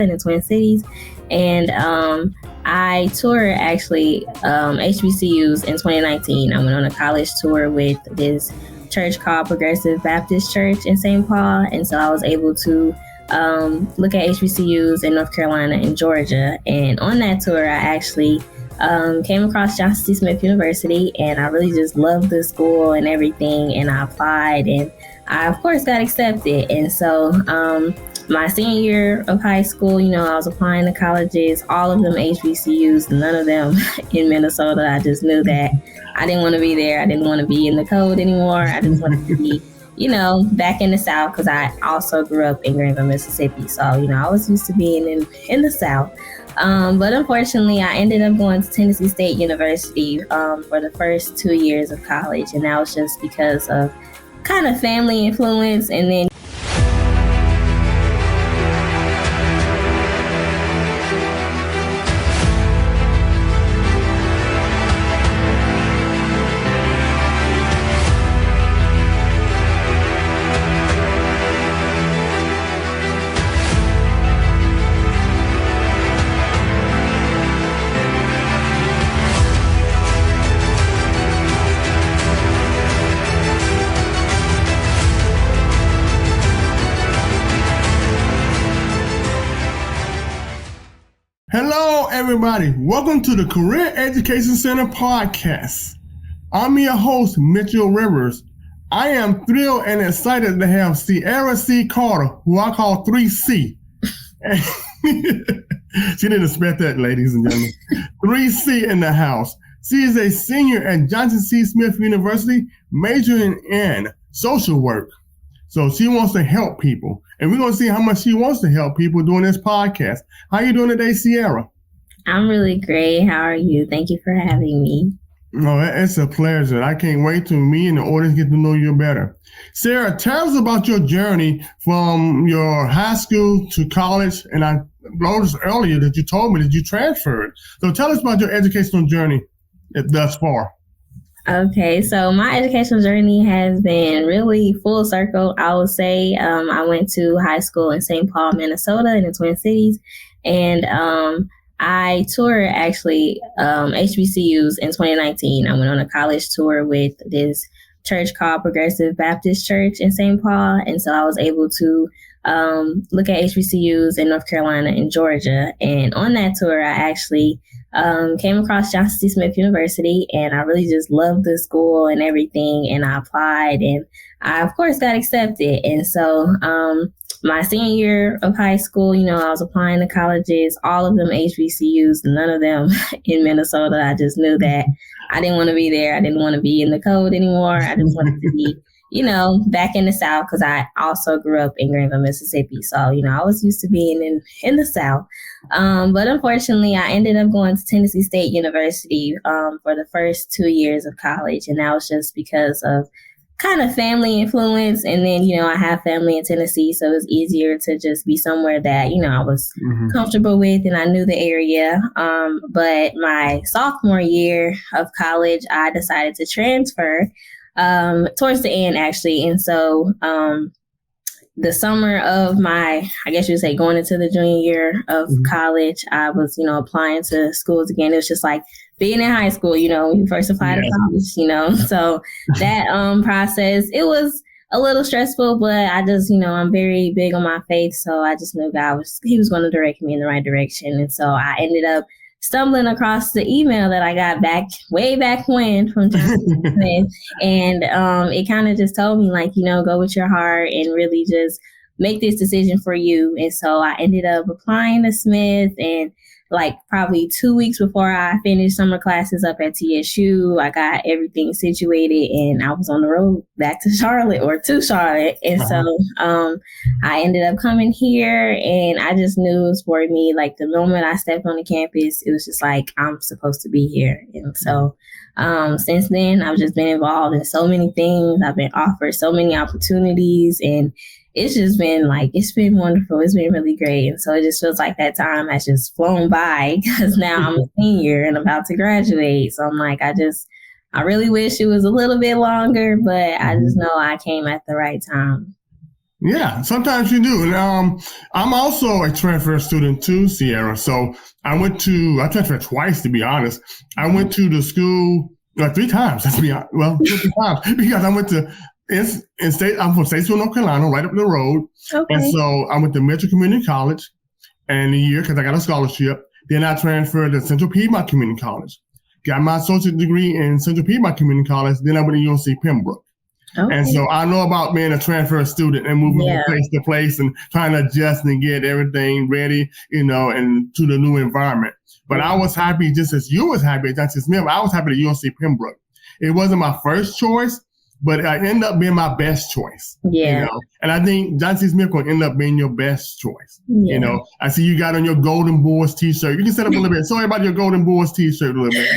in the Twin Cities, and I toured actually HBCUs in 2019. I went on a college tour with this church called Progressive Baptist Church in St. Paul, and so I was able to look at HBCUs in North Carolina and Georgia. And on that tour, I actually came across Johnson C. Smith University, and I really just loved the school and everything, and I applied, and I of course got accepted. And so my senior year of high school, I was applying to colleges, all of them HBCUs, none of them in Minnesota. I just knew that I didn't want to be there. I didn't want to be in the cold anymore. I just wanted to be back in the South, because I also grew up in Greenville, Mississippi. So, I was used to being in the South. But unfortunately, I ended up going to Tennessee State University for the first 2 years of college. And that was just because of kind of family influence. And then Hello, everybody. Welcome to the Career Education Center podcast. I'm your host, Mitchell Rivers. I am thrilled and excited to have Cierra C. Carter, who I call 3C. She didn't expect that, ladies and gentlemen. 3C in the house. She is a senior at Johnson C. Smith University, majoring in social work. So she wants to help people. And we're going to see how much she wants to help people doing this podcast. How you doing today, Cierra? I'm really great. How are you? Thank you for having me. Oh, it's a pleasure. I can't wait till me and the audience get to know you better. Sarah, tell us about your journey from your high school to college. And I noticed earlier that you told me that you transferred. So tell us about your educational journey thus far. Okay, so my educational journey has been really full circle, I would say. I went to high school in St. Paul, Minnesota in the Twin Cities, and I toured actually HBCUs in 2019. I went on a college tour with this church called Progressive Baptist Church in St. Paul, and so I was able to look at HBCUs in North Carolina and Georgia. And on that tour, I actually came across Johnson C. Smith University, and I really just loved the school and everything, and I applied, and I of course got accepted. And so my senior year of high school, I was applying to colleges, all of them HBCUs, none of them in Minnesota. I just knew that I didn't want to be there. I didn't want to be in the cold anymore. I just wanted to be back in the South, because I also grew up in Greenville, Mississippi. So, I was used to being in the South. But unfortunately, I ended up going to Tennessee State University for the first 2 years of college. And that was just because of kind of family influence. And then, I have family in Tennessee, so it was easier to just be somewhere that, I was comfortable with and I knew the area. But my sophomore year of college, I decided to transfer towards the end, actually. And so the summer of my, I guess you would say, going into the junior year of college, I was, applying to schools again. It was just like being in high school, when you first apply to college, So that process, it was a little stressful, but I just, I'm very big on my faith. So I just knew He was going to direct me in the right direction. And so I ended up stumbling across the email that I got way back when from Johnson Smith. And it kind of just told me, like, go with your heart and really just make this decision for you. And so I ended up applying to Smith, and like probably 2 weeks before I finished summer classes up at TSU, I got everything situated and I was on the road back to Charlotte. And so I ended up coming here, and I just knew it was for me. Like the moment I stepped on the campus, it was just like, I'm supposed to be here. And so since then, I've just been involved in so many things. I've been offered so many opportunities, and it's just been it's been wonderful. It's been really great. And so it just feels like that time has just flown by, because now I'm a senior and about to graduate. So I'm like, I really wish it was a little bit longer, but I just know I came at the right time. Yeah, sometimes you do. And I'm also a transfer student too, Sierra. So I transferred twice, to be honest. I went to the school three times, let's be honest. Well, two or three times, because I went to, I'm from Statesville, North Carolina, right up the road. And Okay. so I went to Metro Community College and a year because I got a scholarship. Then I transferred to Central Piedmont Community College. Got my associate degree in Central Piedmont Community College. Then I went to UNC Pembroke. And Okay. so I know about being a transfer student and moving from Yeah. place to place and trying to adjust and get everything ready, and to the new environment. But I was happy, just as you was happy at Johnson Smith, I was happy at UNC Pembroke. It wasn't my first choice, but it ended up being my best choice. Yeah. And I think Johnson Smith will end up being your best choice. Yeah. I see you got on your Golden Boys t-shirt. You can set up a little bit. Sorry about your Golden Boys t-shirt a little bit.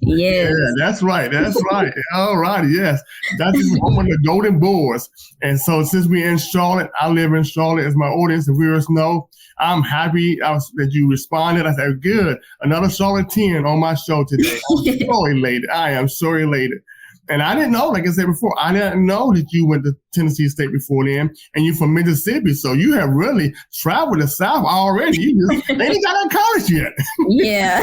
Yes. Yeah, that's right. That's right. All right. Yes. That's home of the Golden Boys. And so since we're in Charlotte, I live in Charlotte, as my audience and viewers know. I'm happy that you responded. I said, good. Another Charlotte 10 on my show today. I'm so elated. I am so elated. And I didn't know, like I said before, I didn't know that you went to Tennessee State before then, and you're from Mississippi, so you have really traveled the South already. You just ain't got out of college yet. Yeah.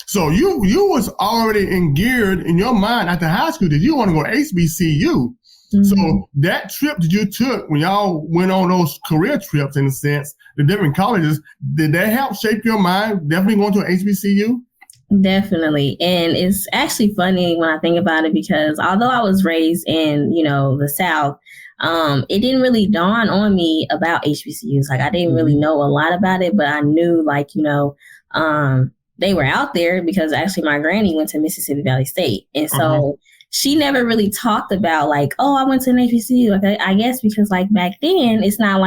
So you was already geared in your mind after high school that you want to go HBCU. Mm-hmm. So that trip that you took when y'all went on those career trips, in a sense, the different colleges, did that help shape your mind? Definitely going to an HBCU? Definitely. And it's actually funny when I think about it, because although I was raised in, the South, it didn't really dawn on me about HBCUs. Like, I didn't really know a lot about it, but I knew, they were out there because actually my granny went to Mississippi Valley State. And so she never really talked about I went to an HBCU. Like, I guess because back then it's not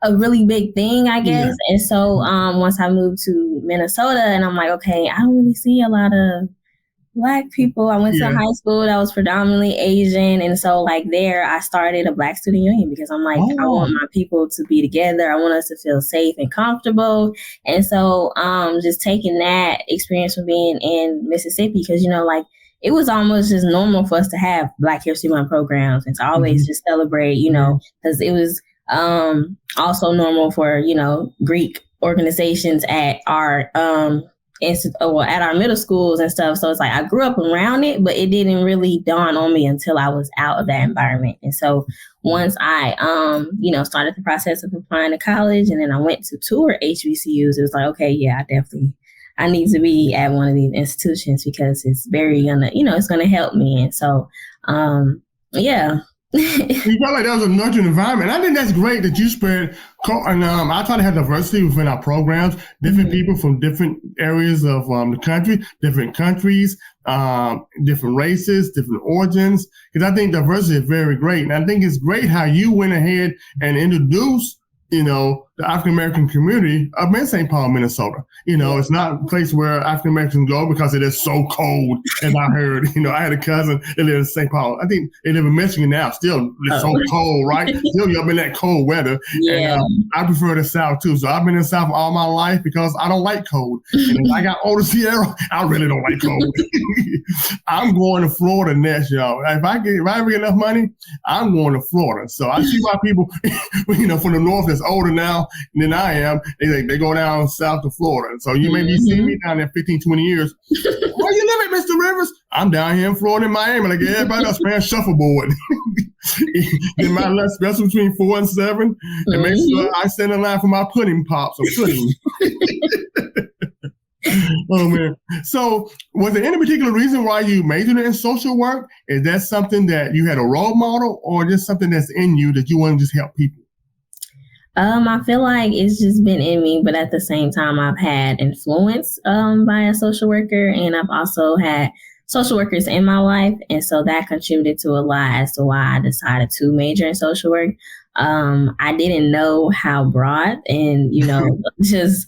a really big thing, I guess. Yeah. And so once I moved to Minnesota, and I'm like, okay, I don't really see a lot of Black people. I went to a high school that was predominantly Asian. And so there I started a Black student union because I'm like, I want my people to be together. I want us to feel safe and comfortable. And so just taking that experience from being in Mississippi, because, it was almost just normal for us to have Black History Month programs and to always just celebrate, because it was also normal for, Greek organizations at our at our middle schools and stuff. So it's I grew up around it, but it didn't really dawn on me until I was out of that environment. And so once I, started the process of applying to college, and then I went to tour HBCUs, it was okay, I need to be at one of these institutions because it's it's going to help me. And so, yeah. You felt like that was a nurturing environment. And I think that's great that you spread. And I try to have diversity within our programs, different people from different areas of the country, different countries, different races, different origins. Because I think diversity is very great. And I think it's great how you went ahead and introduced, the African-American community up in St. Paul, Minnesota. It's not a place where African-Americans go because it is so cold, as I heard. I had a cousin that lived in St. Paul. I think they live in Michigan now. Still, it's so cold, right? Still up in that cold weather. Yeah. And I prefer the South, too. So I've been in the South all my life because I don't like cold. And as I got older, Sierra, I really don't like cold. I'm going to Florida next, y'all. If I ever get enough money, I'm going to Florida. So I see why people, from the North that's older now than I am, they go down south to Florida. So you may be seeing me down there 15, 20 years. Where you live at, Mr. Rivers? I'm down here in Florida, in Miami, like everybody else playing shuffleboard. In my lunch special between 4 and 7, and make sure I stand in line for my pudding pops or pudding. Oh, man. So was there any particular reason why you majored in social work? Is that something that you had a role model, or just something that's in you that you want to just help people? I feel like it's just been in me, but at the same time, I've had influence by a social worker, and I've also had social workers in my life. And so that contributed to a lot as to why I decided to major in social work. I didn't know how broad and, just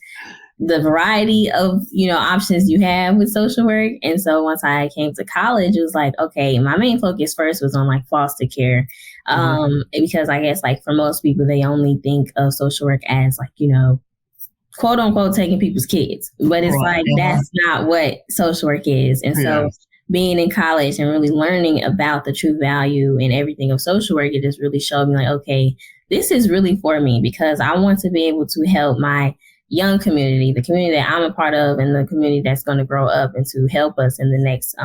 the variety of, options you have with social work. And so once I came to college, it was okay, my main focus first was on foster care. Because I guess for most people, they only think of social work as quote unquote, taking people's kids, but it's that's not what social work is. And so being in college and really learning about the true value and everything of social work, it just really showed me like, okay, this is really for me because I want to be able to help my young community, the community that I'm a part of, and the community that's going to grow up and to help us in the next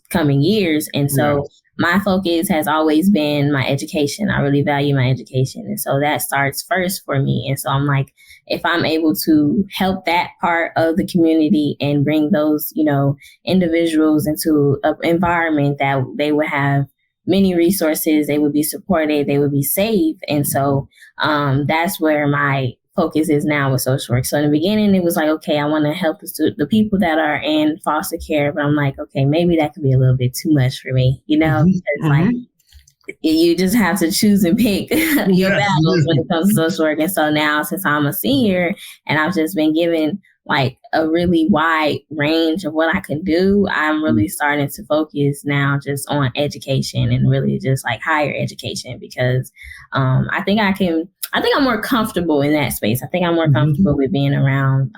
coming years. And so my focus has always been my education. I really value my education. And so that starts first for me. And so I'm like, if I'm able to help that part of the community and bring those, individuals into an environment that they would have many resources, they would be supported, they would be safe. And so that's where my focus is now with social work. So in the beginning, it was like, okay, I want to help the people that are in foster care, but I'm like, okay, maybe that could be a little bit too much for me, It's like you just have to choose and pick your battles when it comes to social work. And so now, since I'm a senior and I've just been given like a really wide range of what I can do, I'm really starting to focus now just on education and really just like higher education because I think I'm more comfortable in that space. I think I'm more comfortable with being around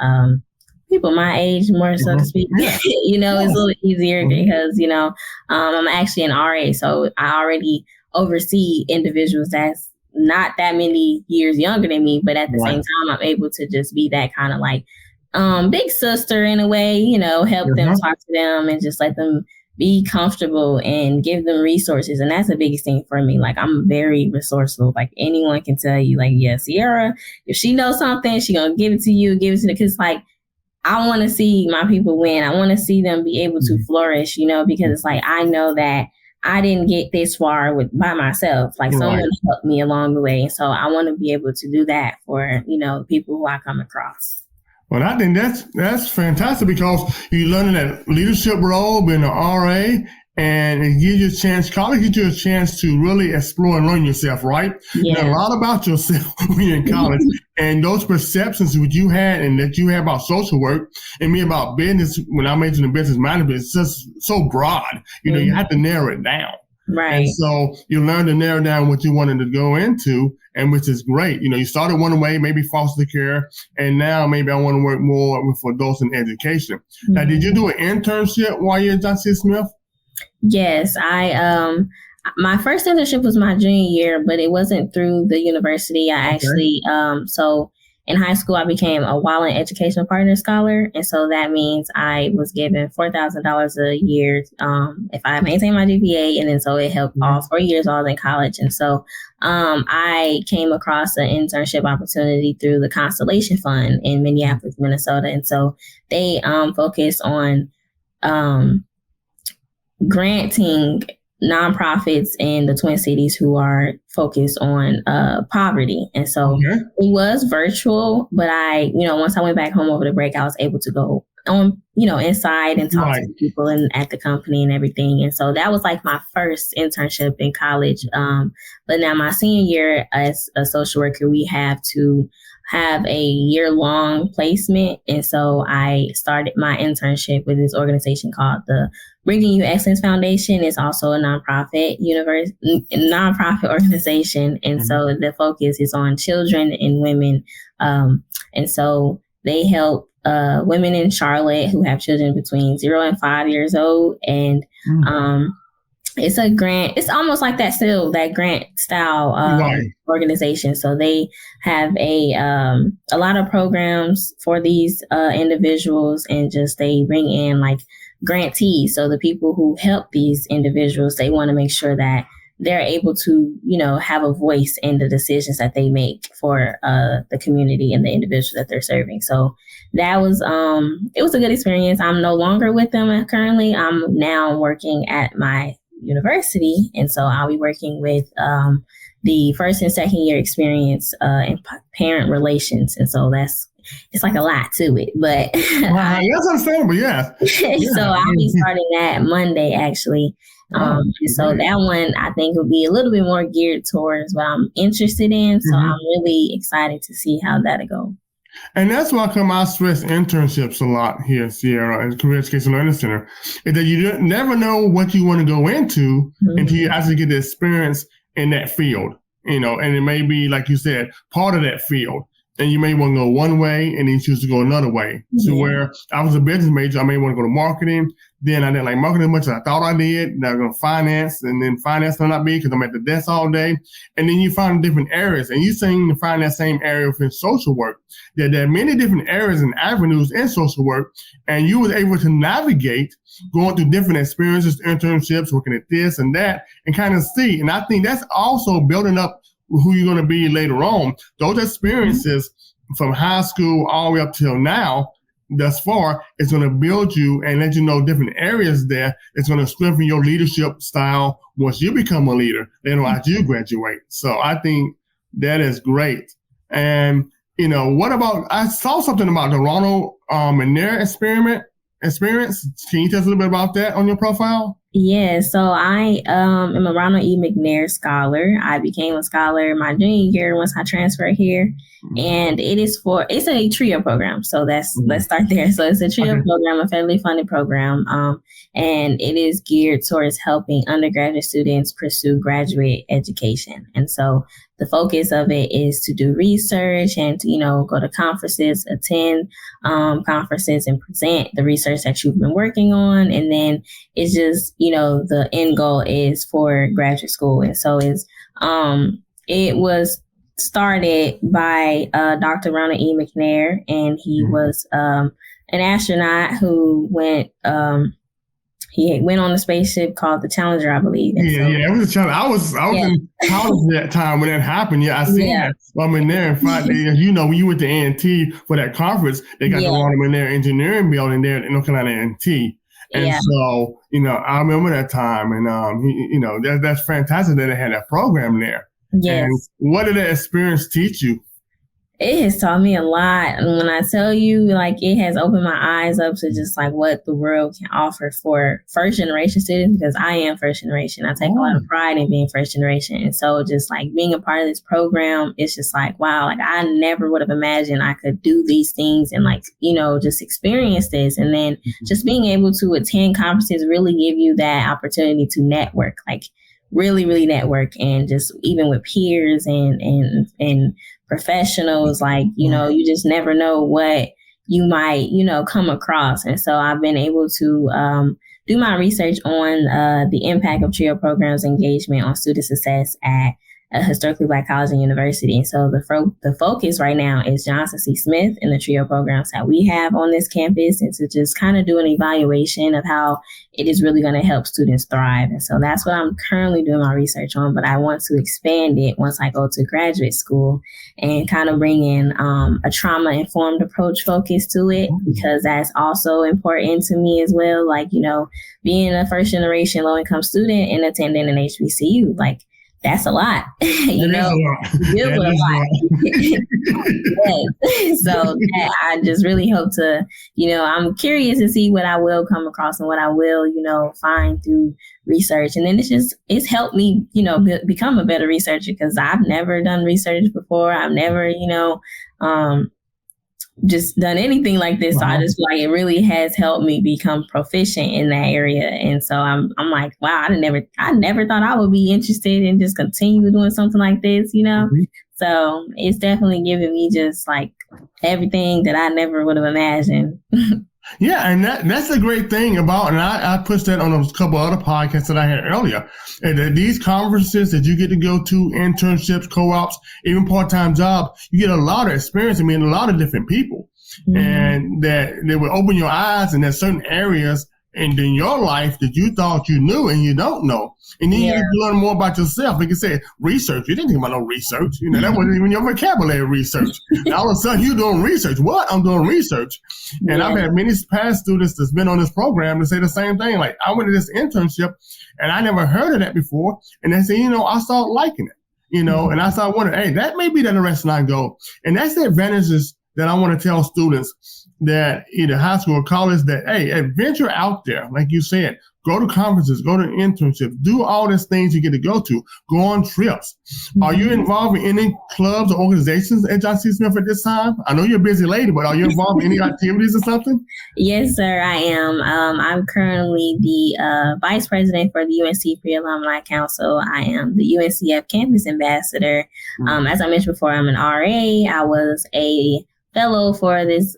people my age, more so to speak. It's a little easier because, I'm actually an RA, so I already oversee individuals that's not that many years younger than me, but at the same time, I'm able to just be that kind of like big sister in a way, help them, talk to them, and just let them be comfortable and give them resources. And that's the biggest thing for me. Like, I'm very resourceful. Like, anyone can tell you, like, yeah, Cierra, if she knows something, she gonna give it to you, because like, I want to see my people win. I want to see them be able to flourish, because it's like, I know that I didn't get this far by myself. Like, someone helped me along the way. So I want to be able to do that for, people who I come across. Well, I think that's fantastic because you learning that leadership role, being an RA, and it gives you a chance, college gives you a chance to really explore and learn yourself, right? Yeah. Learn a lot about yourself when you're in college. And those perceptions that you had and that you had about social work and me about business, when I majored in business management, it's just so broad. You have to narrow it down. Right. And so you learn to narrow down what you wanted to go into, and which is great. You started one way, maybe foster care, and now maybe I want to work more with adults in education. Now, did you do an internship while you're at Johnson C. Smith? Yes, my first internship was my junior year, but it wasn't through the university. I actually, so in high school, I became a Wallen Educational Partner Scholar. And so that means I was given $4,000 a year if I maintain my GPA. And then so it helped all 4 years while I was in college. And so I came across an internship opportunity through the Constellation Fund in Minneapolis, Minnesota. And so they focus on granting nonprofits in the Twin Cities who are focused on poverty. And so it was virtual, but once I went back home over the break, I was able to go on, inside and talk to people and at the company and everything. And so that was like my first internship in college. But now my senior year as a social worker, we have to have a year-long placement. And so I started my internship with this organization called the Bringing You Excellence Foundation. Is also a nonprofit organization. And so the focus is on children and women. And so they help women in Charlotte who have children between 0 and 5 years old. And it's a grant. It's almost like that grant style organization. So they have a lot of programs for these individuals, and just they bring in like grantees. So the people who help these individuals, they want to make sure that they're able to, have a voice in the decisions that they make for the community and the individuals that they're serving. So that was, it was a good experience. I'm no longer with them currently. I'm now working at my university. And so I'll be working with the first and second year experience in parent relations. And so it's like a lot to it, but that's understandable. Yeah. So I'll be starting that Monday, actually. So that one I think will be a little bit more geared towards what I'm interested in. So I'm really excited to see how that'll go. And that's why I stress internships a lot here at Cierra and Career Education Learning Center, is that you never know what you want to go into until you actually get the experience in that field, and it may be, like you said, part of that field. and you may want to go one way and then you choose to go another way. So where I was a business major, I may want to go to marketing. Then I didn't like marketing as much as I thought I did. Now I'm going to finance, and then finance will not be because I'm at the desk all day. And then you find different areas, and you seem to find that same area within social work. There are many different areas and avenues in social work, and you was able to navigate going through different experiences, internships, working at this and that, and kind of see. And I think that's also building up who you're going to be later on. Those experiences from high school all the way up till now, thus far, it's going to build you and let you know different areas there. It's going to strengthen your leadership style once you become a leader, then as you graduate. So I think that is great. And, what about, I saw something about the Ronald McNair experience. Can you tell us a little bit about that on your profile? Yeah, so I am a Ronald E. McNair scholar. I became a scholar my junior year once I transferred here. And it's a TRIO program. So let's start there. So it's a TRIO program, a federally funded program. And it is geared towards helping undergraduate students pursue graduate education. And so the focus of it is to do research and to, go to conferences, attend conferences and present the research that you've been working on. And then it's just, the end goal is for graduate school. And so it was started by Dr. Ronald E. McNair, and he was an astronaut who went on a spaceship called the Challenger, I believe. And it was a challenge. I was in college at that time when that happened. Yeah, I seen that. I'm in there. In fact, when you went to A&T for that conference, they got the Ronald McNair Engineering Building there in North Carolina A&T. And so, I remember that time, and that's fantastic that they had that program there. Yes. And what did that experience teach you? It has taught me a lot. And when I tell you, it has opened my eyes up to just what the world can offer for first generation students, because I am first generation. I take a lot of pride in being first generation. And so just being a part of this program, it's just wow, I never would have imagined I could do these things and just experience this. And then just being able to attend conferences really give you that opportunity to network, really, really network, and just even with peers and professionals, you just never know what you might, come across. And so I've been able to do my research on the impact of TRIO programs engagement on student success at a historically Black college and university. And so the focus right now is Johnson C. Smith and the TRIO programs that we have on this campus, and to just kind of do an evaluation of how it is really going to help students thrive. And so that's what I'm currently doing my research on, but I want to expand it once I go to graduate school and kind of bring in a trauma-informed approach focus to it, because that's also important to me as well. Being a first-generation low-income student and attending an HBCU, that's a lot. You deal with a lot. Yes. So I just really hope to, I'm curious to see what I will come across and what I will, find through research. And then it's helped me, become a better researcher, because I've never done research before. I've never, just done anything like this. So I just feel it really has helped me become proficient in that area. And so I'm wow, I never thought I would be interested in just continue doing something like this, So it's definitely given me just everything that I never would have imagined. Yeah, and that's a great thing about, and I pushed that on a couple other podcasts that I had earlier, and that these conferences that you get to go to, internships, co-ops, even part-time jobs, you get a lot of experience and meet a lot of different people, and that they will open your eyes, and there's certain areas in your life that you thought you knew and you don't know. And then you learn more about yourself. Like you said, research. You didn't think about no research. That wasn't even your vocabulary, research. And all of a sudden you're doing research. What? I'm doing research. And I've had many past students that's been on this program to say the same thing. I went to this internship and I never heard of that before. And they say, I started liking it, and I started wondering, hey, that may be the direction I go. And that's the advantages that I want to tell students that either high school or college that, hey, venture out there. Like you said, go to conferences, go to internships, do all these things you get to go to, go on trips. Mm-hmm. Are you involved in any clubs or organizations at Johnson C. Smith at this time? I know you're a busy lady, but are you involved in any activities or something? Yes, sir, I am. I'm currently the vice president for the UNC Pre-Alumni Council. I am the UNCF campus ambassador. As I mentioned before, I'm an RA. I was a fellow for this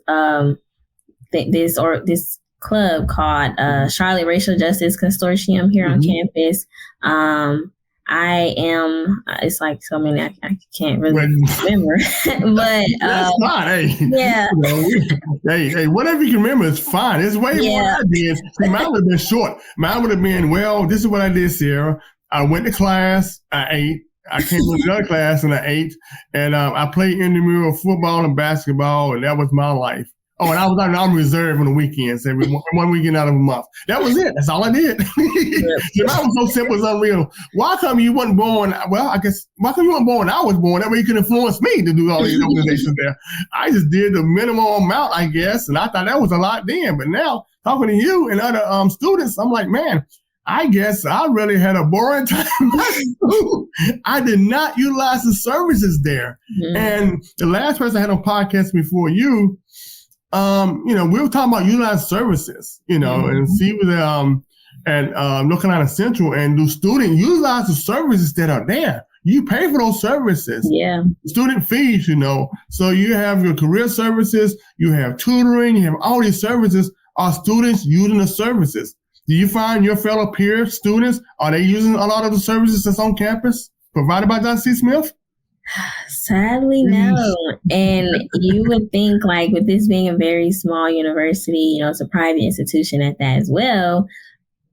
this club called Charlotte Racial Justice Consortium here on campus. I am, it's like so many, I can't really remember, but that's fine. Hey, yeah. Hey, whatever you can remember is fine. It's way more than I did. See, mine would have been short. Mine would have been, well, this is what I did, Sierra. I went to class, I ate. I came to another class and I ate. And I played intramural football and basketball, and that was my life. Oh, and I was on reserve on the weekends, every one weekend out of a month. That was it. That's all I did. That was so simple, it's unreal. Why come you wasn't born? Well, I guess, why come you weren't born when I was born? That way you could influence me to do all these organizations there. I just did the minimum amount, I guess, and I thought that was a lot then. But now, talking to you and other students, I'm like, man, I guess I really had a boring time at school. I did not utilize the services there. Mm-hmm. And the last person I had on podcast before you, we were talking about utilized services, and she was at North Carolina Central, and the student utilize the services that are there. You pay for those services. Yeah. Student fees, So you have your career services, you have tutoring, you have all these services. Are students using the services? Do you find your fellow peer students, are they using a lot of the services that's on campus provided by Johnson C. Smith? Sadly, no. And you would think, like, with this being a very small university, it's a private institution at that as well,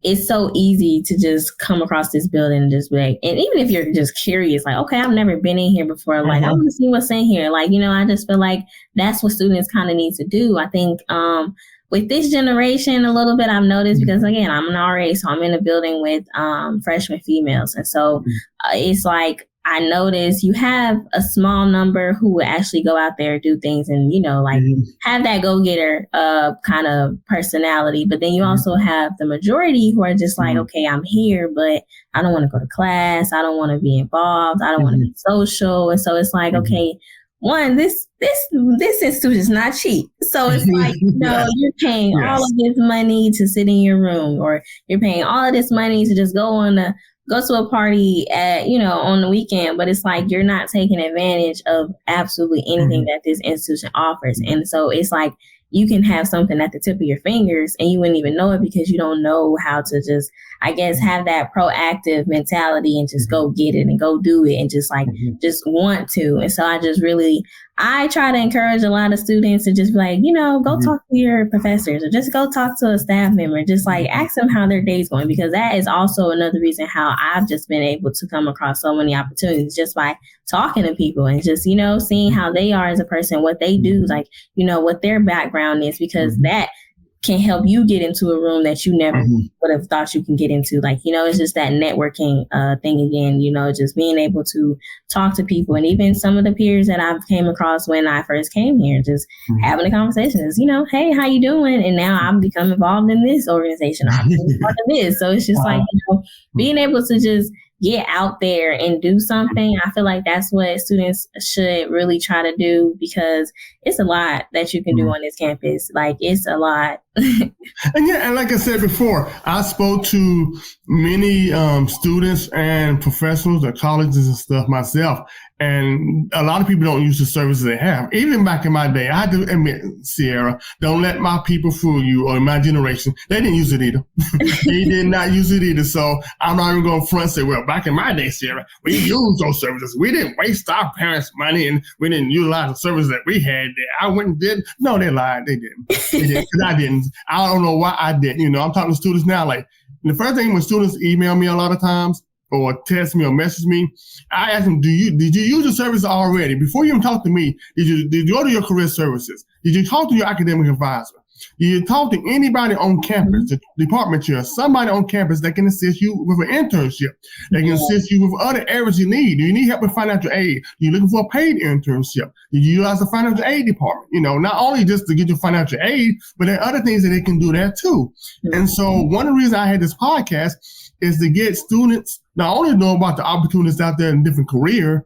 it's so easy to just come across this building and just be like, and even if you're just curious, like, okay, I've never been in here before, like, I want to see what's in here. Like, I just feel like that's what students kind of need to do. I think with this generation, a little bit I've noticed, because again, I'm an RA, so I'm in a building with freshman females. And so it's like, I noticed you have a small number who will actually go out there, do things and, have that go-getter kind of personality. But then you also have the majority who are just like, okay, I'm here, but I don't want to go to class. I don't want to be involved. I don't want to be social. And so it's like, okay, one, this institute is not cheap. So it's like, you're paying all of this money to sit in your room, or you're paying all of this money to just go to a party at, on the weekend, but it's like you're not taking advantage of absolutely anything that this institution offers. And so it's like you can have something at the tip of your fingers and you wouldn't even know it because you don't know how to just, I guess, have that proactive mentality and just go get it and go do it and just just want to. And so I try to encourage a lot of students to just be like, go talk to your professors or just go talk to a staff member, just like ask them how their day's going, because that is also another reason how I've just been able to come across so many opportunities just by talking to people and just, seeing how they are as a person, what they do, like, what their background is, because that can help you get into a room that you never would have thought you can get into. Like, it's just that networking thing again, just being able to talk to people. And even some of the peers that I've came across when I first came here, just having a conversation is, hey, how you doing? And now I've become involved in this organization. I'm part of this. So it's just like, being able to just get out there and do something. I feel like that's what students should really try to do, because it's a lot that you can do on this campus. Like, it's a lot. And like I said before, I spoke to many students and professionals at colleges and stuff myself. And a lot of people don't use the services they have. Even back in my day, I had to admit, Sierra, don't let my people fool you, or my generation. They didn't use it either. They did not use it either. So I'm not even going to front and say, well, back in my day, Sierra, we used those services. We didn't waste our parents' money and we didn't utilize the services that we had. I went and did. No, they lied. They didn't. They didn't, because I didn't. I don't know why I didn't. I'm talking to students now. Like, the first thing when students email me a lot of times, or text me or message me, I ask them, did you use the service already? Before you even talk to me, did you go to your career services? Did you talk to your academic advisor? You talk to anybody on campus, the department chair, somebody on campus that can assist you with an internship. They can assist you with other areas you need. Do you need help with financial aid? You're looking for a paid internship. You utilize the financial aid department, not only just to get your financial aid, but there are other things that they can do there too. And so one of the reasons I had this podcast is to get students not only know about the opportunities out there in different career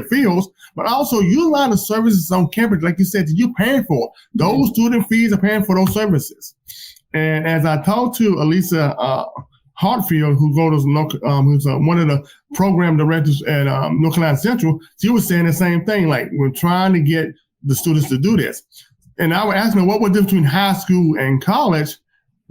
fields, but also utilize the services on campus, like you said, that you're paying for. Those student fees are paying for those services. And as I talked to Elisa Hartfield, who's one of the program directors at North Carolina Central, she was saying the same thing. Like, we're trying to get the students to do this. And I was asking her what was the difference between high school and college.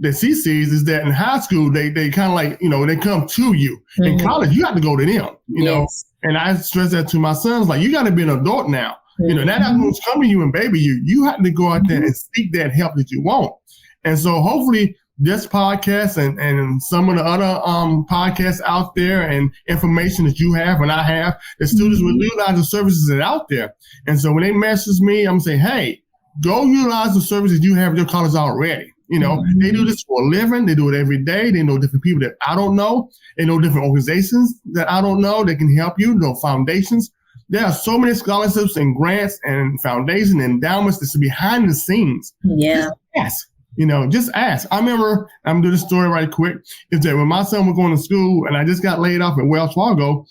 That she sees is that in high school, they kind of like, they come to you. In college, you have to go to them, know. And I stress that to my sons, like, you got to be an adult now. That who's coming to you and baby you. You have to go out there and seek that help that you want. And so hopefully this podcast and some of the other podcasts out there and information that you have and I have, the students will utilize the services that are out there. And so when they message me, I'm saying, hey, go utilize the services you have at your college already. They do this for a living. They do it every day. They know different people that I don't know. They know different organizations that I don't know that can help you, foundations. There are so many scholarships and grants and foundation endowments that's behind the scenes. Yeah. Just ask. Just ask. I remember, I'm going to do this story right quick, is that when my son was going to school and I just got laid off at Wells Fargo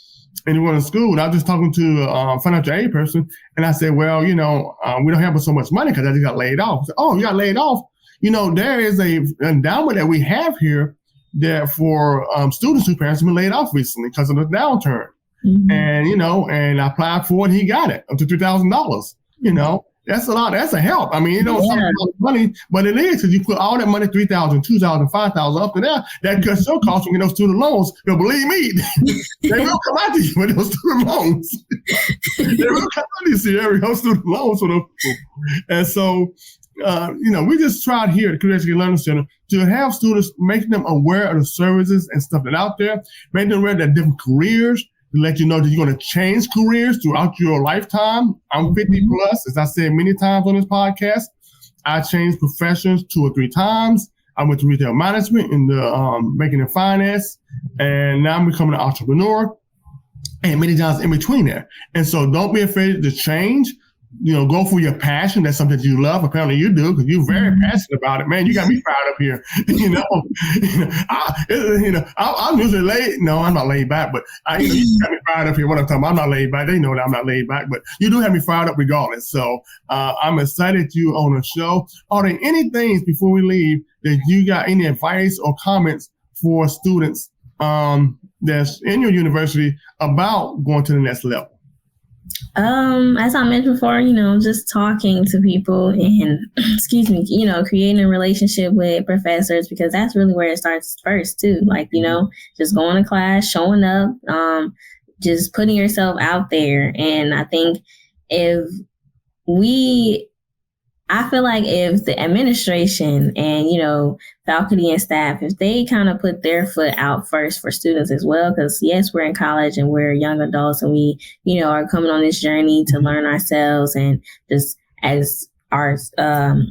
and he went to school, and I was just talking to a financial aid person, and I said, well, we don't have so much money because I just got laid off. I said, oh, you got laid off? There is a endowment that we have here that for students whose parents have been laid off recently because of the downturn. And, and I applied for it, and he got it up to $3,000. That's a lot. That's a help. I mean, it don't sound like a lot of money, but it is, because you put all that money, $3,000, $2,000, $5,000 up to there, that cuts your cost from those student loans. But believe me, they will come out to you with those student loans. They will come out to you, Sierra, those student loans for those people. And so, we just tried here at the Career Education Learning Center to have students, making them aware of the services and stuff that out there, making them aware that different careers, to let you know that you're going to change careers throughout your lifetime. I'm 50 plus, as I said many times on this podcast. I changed professions 2 or 3 times. I went to retail management in the banking and finance, and now I'm becoming an entrepreneur, and many times in between there. And so don't be afraid to change. Go for your passion. That's something that you love. Apparently you do, because you're very passionate about it, man. You got me fired up here. I'm usually laid. No, I'm not laid back, but you got me fired up here. What I'm talking about, I'm not laid back. They know that I'm not laid back, but you do have me fired up regardless. So I'm excited you on the show. Are there any things before we leave that you got any advice or comments for students that's in your university about going to the next level? As I mentioned before, just talking to people and, creating a relationship with professors, because that's really where it starts first too. Like, just going to class, showing up, just putting yourself out there. And I think I feel like if the administration and, faculty and staff, if they kind of put their foot out first for students as well, because yes, we're in college and we're young adults and we, are coming on this journey to learn ourselves, and just as our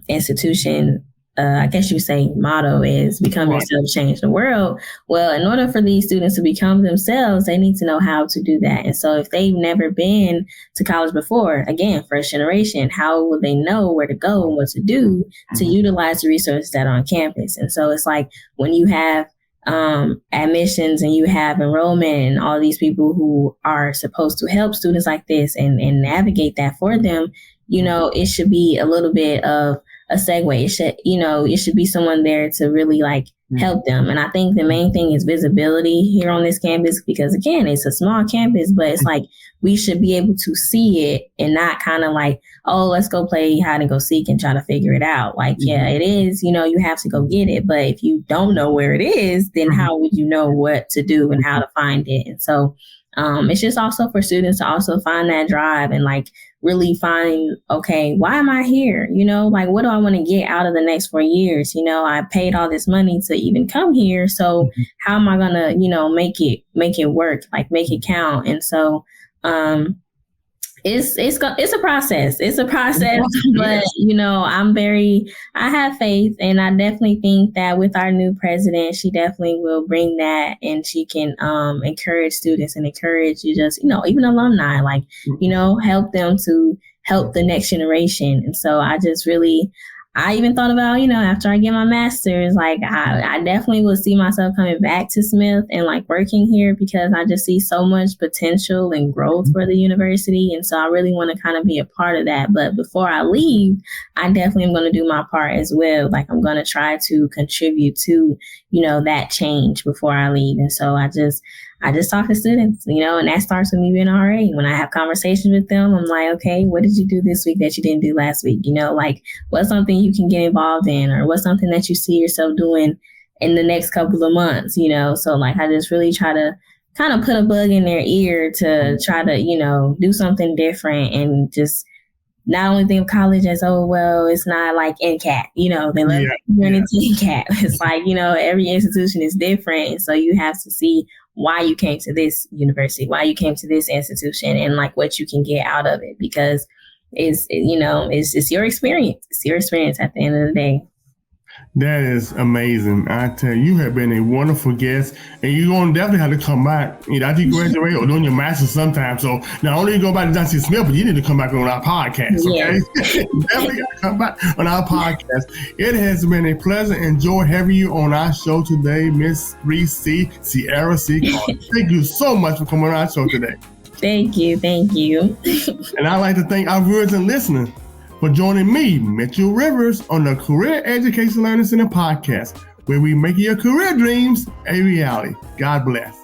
institution, I guess you say motto is become yourself, change the world. Well, in order for these students to become themselves, they need to know how to do that. And so if they've never been to college before, again, first generation, how will they know where to go and what to do to utilize the resources that are on campus? And so it's like when you have admissions and you have enrollment and all these people who are supposed to help students like this and navigate that for them, it should be a little bit of a segue. It should be someone there to really help them. And I think the main thing is visibility here on this campus, because again, it's a small campus, but it's like we should be able to see it and not kind of like, oh, let's go play hide and go seek and try to figure it out. Yeah, it is, you have to go get it. But if you don't know where it is, then how would you know what to do and how to find it? And so it's just also for students to also find that drive and really find, okay, why am I here? What do I want to get out of the next 4 years? I paid all this money to even come here. So how am I going to, make it work, make it count? And so, It's a process. It's a process, but Yes. I have faith, and I definitely think that with our new president, she definitely will bring that, and she can encourage students and encourage you, just even alumni, like help them to help the next generation. And so I even thought about, after I get my master's, like I definitely will see myself coming back to Smith and like working here, because I just see so much potential and growth for the university. And so I really want to kind of be a part of that. But before I leave, I definitely am going to do my part as well. Like I'm going to try to contribute to, that change before I leave. And so I just talk to students, and that starts with me being RA. When I have conversations with them, I'm like, okay, what did you do this week that you didn't do last week? Like what's something you can get involved in, or what's something that you see yourself doing in the next couple of months, So like, I just really try to kind of put a bug in their ear to try to, do something different, and just not only think of college as, oh, well, it's not like NCAT, they love running into NCAT. It's like, every institution is different. And so you have to see why you came to this university, why you came to this institution, and like what you can get out of it, because it's your experience. It's your experience at the end of the day. That is amazing. I tell you, you have been a wonderful guest, and you're going to definitely have to come back after you graduate or doing your master's sometime. So not only you go back to Johnson C. Smith, but you need to come back on our podcast, okay? Yeah. Definitely got to come back on our podcast. It has been a pleasure and joy having you on our show today, Miss Cierra C. Thank you so much for coming on our show today. Thank you. And I'd like to thank our viewers and listeners for joining me, Mitchell Rivers, on the Career Education Learning Center podcast, where we make your career dreams a reality. God bless.